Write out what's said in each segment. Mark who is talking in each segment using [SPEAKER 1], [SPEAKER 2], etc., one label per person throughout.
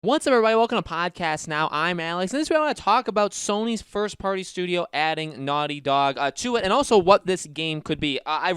[SPEAKER 1] What's up, everybody? Welcome to Podcast Now. I'm Alex, and this week I want to talk about Sony's first-party studio adding Naughty Dog to it, and also what this game could be. I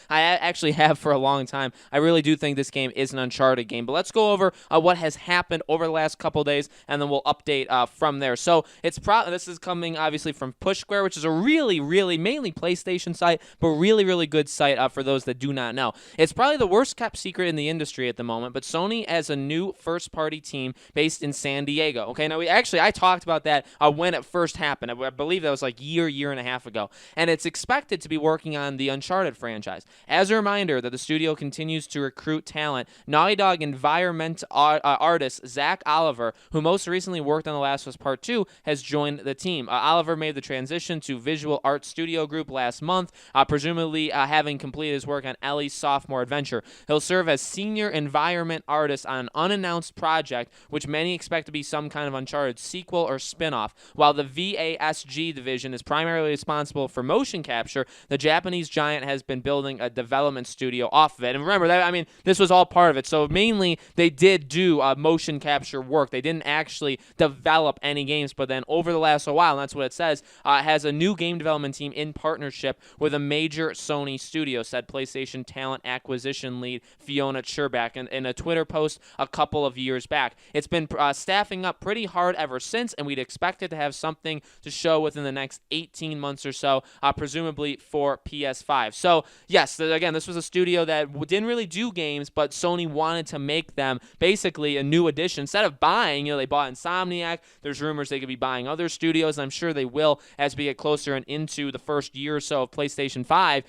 [SPEAKER 1] actually have for a long time, I really do think this game is an Uncharted game, but let's go over what has happened over the last couple days, and then we'll update from there. So, this is coming, obviously, from Push Square, which is a really, mainly PlayStation site, but really good site for those that do not know. It's probably the worst-kept secret in the industry at the moment, but Sony has a new first-party team based in San Diego. Okay, now I talked about that when it first happened. I believe that was like year and a half ago, and it's expected to be working on the Uncharted franchise. As a reminder that the studio continues to recruit talent, Naughty Dog environment artist Zach Oliver, who most recently worked on The Last of Us Part 2, has joined the team. Oliver made the transition to Visual Art Studio Group last month, presumably having completed his work on Ellie's sophomore adventure. He'll serve as senior environment artist on an unannounced project, which many expect to be some kind of Uncharted sequel or spin-off. While the VASG division is primarily responsible for motion capture, the Japanese giant has been building a development studio off of it. And remember, this was all part of it. So mainly, they did do motion capture work. They didn't actually develop any games, but then over the last while, and that's what it says, has a new game development team in partnership with a major Sony studio, said PlayStation talent acquisition lead Fiona Cherback in a Twitter post a couple of years back. It's been staffing up pretty hard ever since, and we'd expect it to have something to show within the next 18 months or so, presumably for PS5. So, yes, again, this was a studio that didn't really do games, but Sony wanted to make them basically a new addition. Instead of buying, they bought Insomniac. There's rumors they could be buying other studios, and I'm sure they will as we get closer and into the first year or so of PlayStation 5.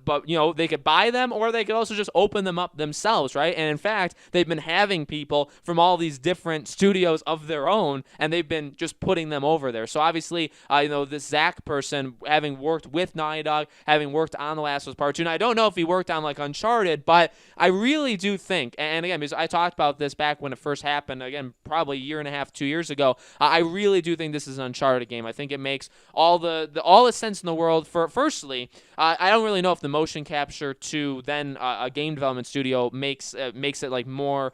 [SPEAKER 1] But, they could buy them, or they could also just open them up themselves, right? And in fact, they've been having people from all these different studios of their own, and they've been just putting them over there. So obviously, this Zach person, having worked with Naughty Dog, having worked on The Last of Us Part 2, and I don't know if he worked on like Uncharted, but I really do think, and again, because I talked about this back when it first happened, again, probably a year and a half, 2 years ago, I really do think this is an Uncharted game. I think it makes all the sense in the world. Firstly, I don't really know if the motion capture to then a game development studio makes it like more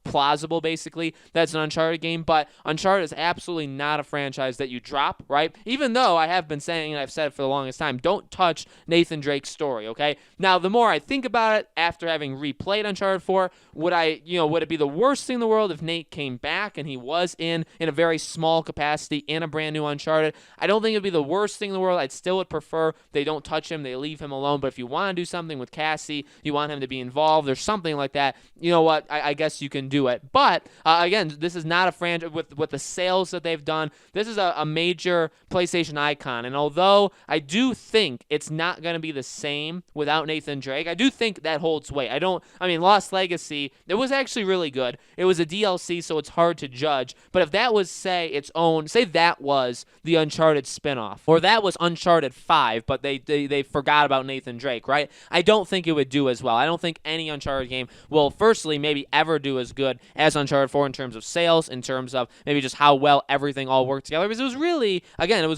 [SPEAKER 1] plausible, basically, that's an Uncharted game, but Uncharted is absolutely not a franchise that you drop, right? Even though I have been saying, and I've said it for the longest time, don't touch Nathan Drake's story, okay? Now, the more I think about it, after having replayed Uncharted 4, would it be the worst thing in the world if Nate came back and he was in a very small capacity in a brand new Uncharted? I don't think it would be the worst thing in the world. I still would prefer they don't touch him, they leave him alone, but if you want to do something with Cassie, you want him to be involved or something like that, you know what, I guess you can do it. But, again, this is not a franchise with the sales that they've done. This is a major PlayStation icon, and although I do think it's not going to be the same without Nathan Drake, I do think that holds weight. Lost Legacy, it was actually really good. It was a DLC, so it's hard to judge, but if that was, say that was the Uncharted spinoff, or that was Uncharted 5, but they forgot about Nathan Drake, right? I don't think it would do as well. I don't think any Uncharted game will, firstly, maybe ever do as good as Uncharted 4 in terms of sales, in terms of maybe just how well everything all worked together, because it was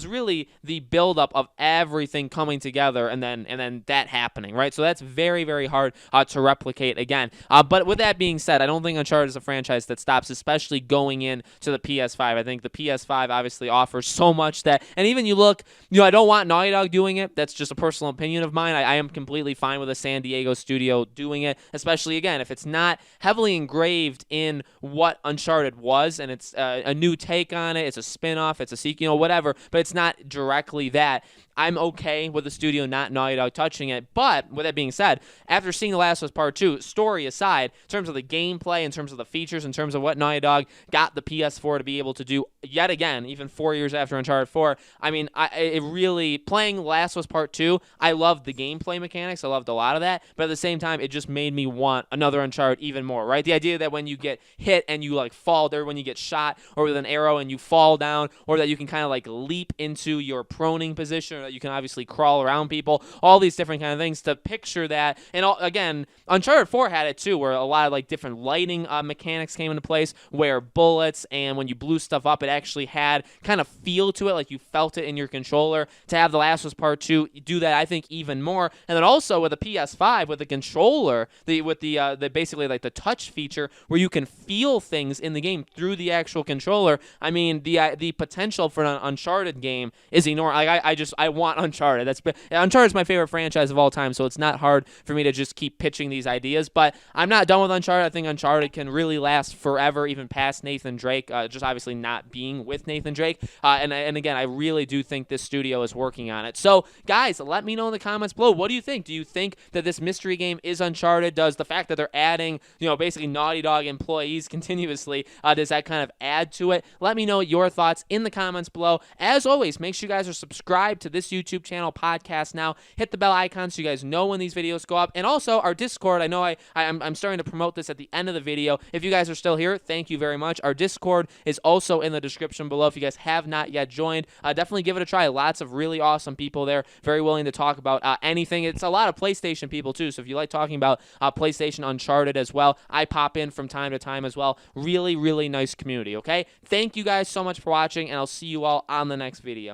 [SPEAKER 1] really the buildup of everything coming together and then that happening, right? So that's very hard to replicate again. But with that being said, I don't think Uncharted is a franchise that stops, especially going into the PS5. I think the PS5 obviously offers so much that, and even you look, I don't want Naughty Dog doing it. That's just a personal opinion of mine. I am completely fine with a San Diego studio doing it, especially, again, if it's not heavily engraved in what Uncharted was, and it's a new take on it, it's a spin-off, it's a sequel, whatever, but it's not directly that. I'm okay with the studio not Naughty Dog touching it, but with that being said, after seeing The Last of Us Part 2, story aside, in terms of the gameplay, in terms of the features, in terms of what Naughty Dog got the PS4 to be able to do yet again, even 4 years after Uncharted 4, it really, playing Last of Us Part 2, I loved the gameplay mechanics, I loved a lot of that, but at the same time, it just made me want another Uncharted even more, right? The idea that when you get hit and you fall there, when you get shot, or with an arrow and you fall down, or that you can kind of leap into your proning position, that you can obviously crawl around people, all these different kind of things to picture that. And again, Uncharted 4 had it too, where a lot of like different lighting mechanics came into place, where bullets and when you blew stuff up, it actually had kind of feel to it, like you felt it in your controller. To have The Last of Us Part 2 do that, I think, even more. And then also with the PS5, with the controller, with the basically like the touch feature, where you can feel things in the game through the actual controller. I mean, the potential for an Uncharted game is enormous. Like, I want Uncharted. Uncharted's my favorite franchise of all time, so it's not hard for me to just keep pitching these ideas. But I'm not done with Uncharted. I think Uncharted can really last forever, even past Nathan Drake. Just obviously not being with Nathan Drake. And again, I really do think this studio is working on it. So, guys, let me know in the comments below. What do you think? Do you think that this mystery game is Uncharted? Does the fact that they're adding, basically Naughty Dog employees continuously, does that kind of add to it? Let me know your thoughts in the comments below. As always, make sure you guys are subscribed to this YouTube channel, Podcast Now. Hit the bell icon so you guys know when these videos go up. And also our Discord. I know I'm starting to promote this at the end of the video. If you guys are still here, thank you very much. Our Discord is also in the description below. If you guys have not yet joined, definitely give it a try. Lots of really awesome people there, very willing to talk about anything. It's a lot of PlayStation people too, so if you like talking about PlayStation, Uncharted as well, I pop in from time to time as well. Really, really nice community, okay? Thank you guys so much for watching, and I'll see you all on the next video.